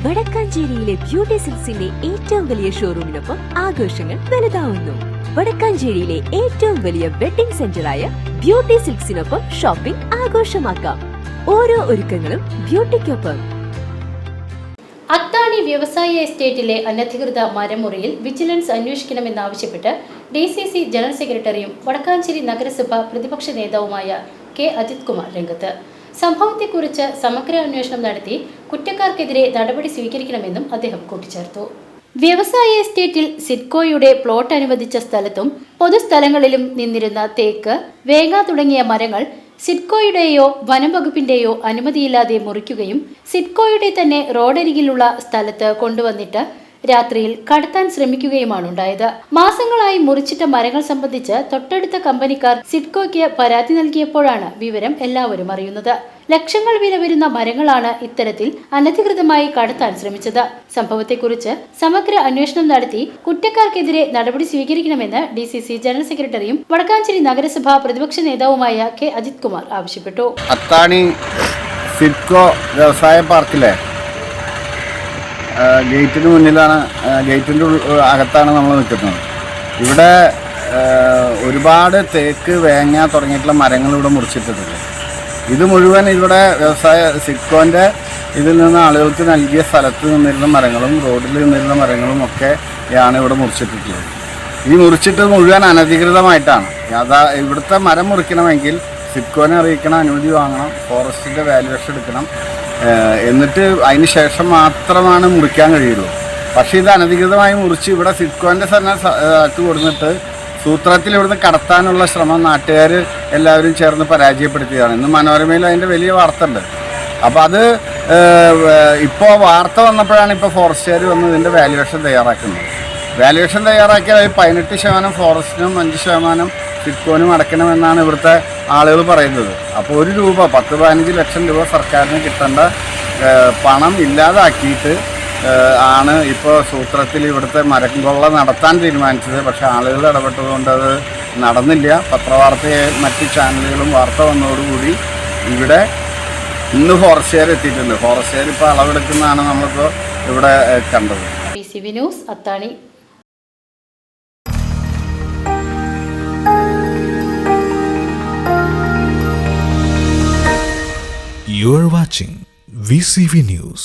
വടക്കാഞ്ചേരിയിലെ beauty സിൽക്സിന്റെ ഏറ്റവും വലിയ ഷോറൂമിനൊപ്പം ആഘോഷങ്ങൾ വലുതാവുന്നു. വടക്കാഞ്ചേരിയിലെ ഏറ്റവും വലിയ വെഡിംഗ് സെന്ററായ ബ്യൂട്ടി സിൽക്സിനൊപ്പം ഷോപ്പിംഗ് ആഘോഷമാക്കാം. ഓരോ ഒരുക്കങ്ങളും ബ്യൂട്ടിക്കൊപ്പം. അത്താണി വ്യവസായ എസ്റ്റേറ്റിലെ അനധികൃത മരമുറിയിൽ വിജിലൻസ് അന്വേഷിക്കണമെന്നാവശ്യപ്പെട്ട് DCC ജനറൽ സെക്രട്ടറിയും വടക്കാഞ്ചേരി നഗരസഭ പ്രതിപക്ഷ നേതാവുമായ കെ അജിത് കുമാർ രംഗത്ത്. സംഭവത്തെക്കുറിച്ച് സമഗ്ര അന്വേഷണം നടത്തി കുറ്റക്കാർക്കെതിരെ നടപടി സ്വീകരിക്കണമെന്നും അദ്ദേഹം കൂട്ടിച്ചേർത്തു. വ്യവസായ എസ്റ്റേറ്റിൽ സിഡ്കോയുടെ പ്ലോട്ട് അനുവദിച്ച സ്ഥലത്തും പൊതുസ്ഥലങ്ങളിലും നിന്നിരുന്ന തേക്ക്, വേങ്ങ തുടങ്ങിയ മരങ്ങൾ സിഡ്കോയുടെയോ വനം വകുപ്പിന്റെയോ അനുമതിയില്ലാതെ മുറിക്കുകയും സിഡ്കോയുടെ തന്നെ റോഡരികിലുള്ള സ്ഥലത്ത് കൊണ്ടുവന്നിട്ട് രാത്രിയിൽ കടത്താൻ ശ്രമിക്കുകയുമാണ് ഉണ്ടായത്. മാസങ്ങളായി മുറിച്ചിട്ട മരങ്ങൾ സംബന്ധിച്ച് തൊട്ടടുത്ത കമ്പനിക്കാർ സിഡ്കോയ്ക്ക് പരാതി നൽകിയപ്പോഴാണ് വിവരം എല്ലാവരും അറിയുന്നത്. ലക്ഷങ്ങൾ വില വരുന്ന മരങ്ങളാണ് ഇത്തരത്തിൽ അനധികൃതമായി കടത്താൻ ശ്രമിച്ചത്. സംഭവത്തെക്കുറിച്ച് സമഗ്ര അന്വേഷണം നടത്തി കുറ്റക്കാർക്കെതിരെ നടപടി സ്വീകരിക്കണമെന്ന് DCC ജനറൽ സെക്രട്ടറിയും വടക്കാഞ്ചേരി നഗരസഭ പ്രതിപക്ഷ നേതാവുമായ കെ അജിത് കുമാർ ആവശ്യപ്പെട്ടു. അത്താണി സിഡ്കോ വ്യവസായ പാർക്കിലെ ഗേറ്റിന് മുന്നിലാണ്, ഗേറ്റിൻ്റെ അകത്താണ് നമ്മൾ നിൽക്കുന്നത്. ഇവിടെ ഒരുപാട് തേക്ക്, വേങ്ങ തുടങ്ങിയിട്ടുള്ള മരങ്ങൾ ഇവിടെ മുറിച്ചിട്ടിട്ടുണ്ട്. ഇത് മുഴുവൻ ഇവിടെ വ്യവസായ സിഡ്കോൻ്റെ ഇതിൽ നിന്ന് ആളുകൾക്ക് നൽകിയ സ്ഥലത്ത് നിന്നിരുന്ന മരങ്ങളും റോഡിൽ നിന്നിരുന്ന മരങ്ങളും ഒക്കെയാണ് ഇവിടെ മുറിച്ചിട്ടുള്ളത്. ഈ മുറിച്ചിട്ട് മുഴുവൻ അനധികൃതമായിട്ടാണ്. ഇവിടുത്തെ മരം മുറിക്കണമെങ്കിൽ സിഡ്കോനെ അറിയിക്കണം, അനുമതി വാങ്ങണം, ഫോറസ്റ്റിൻ്റെ വാല്യുവേഷൻ എടുക്കണം, എന്നിട്ട് അതിന് ശേഷം മാത്രമാണ് മുറിക്കാൻ കഴിയുള്ളൂ. പക്ഷേ ഇത് അനധികൃതമായി മുറിച്ച് ഇവിടെ സിഡ്കോൻ്റെ തന്നെ കൊടുത്തിട്ട് സൂത്രത്തിൽ ഇവിടുന്ന് കടത്താനുള്ള ശ്രമം നാട്ടുകാർ എല്ലാവരും ചേർന്ന് പരാജയപ്പെടുത്തിയതാണ്. ഇന്ന് മനോരമയിൽ അതിൻ്റെ വലിയ വാർത്ത ഉണ്ട്. അപ്പോൾ അത് ഇപ്പോൾ വാർത്ത വന്നപ്പോഴാണ് ഇപ്പോൾ ഫോറസ്റ്റുകാർ വന്ന് ഇതിൻ്റെ വാല്യുവേഷൻ തയ്യാറാക്കുന്നത്. വാല്യുവേഷൻ തയ്യാറാക്കിയാൽ 18% ഫോറസ്റ്റിനും 5% സിഡ്കോനും അടയ്ക്കണമെന്നാണ് ഇവിടുത്തെ ആളുകൾ പറയുന്നത്. അപ്പോൾ 1 രൂപ 10-15 ലക്ഷം രൂപ സർക്കാരിന് കിട്ടേണ്ട പണം ഇല്ലാതാക്കിയിട്ട് ആണ് ഇപ്പോൾ സൂത്രത്തിൽ ഇവിടുത്തെ മരംകൊള്ള നടത്താൻ തീരുമാനിച്ചത്. പക്ഷേ ആളുകൾ ഇടപെട്ടതുകൊണ്ട് അത് നടന്നില്ല. പത്രവാർത്തയെ മറ്റ് ചാനലുകളും വാർത്ത വന്നതോടുകൂടി ഇവിടെ ഇന്ന് ഫോറസ്റ്റുകാർ എത്തിയിട്ടുണ്ട്. ഫോറസ്റ്റുകാർ ഇപ്പോൾ അളവെടുക്കുന്നതാണ് നമ്മളിപ്പോൾ ഇവിടെ കണ്ടത്. PCV news, Athani. You are watching VCV News.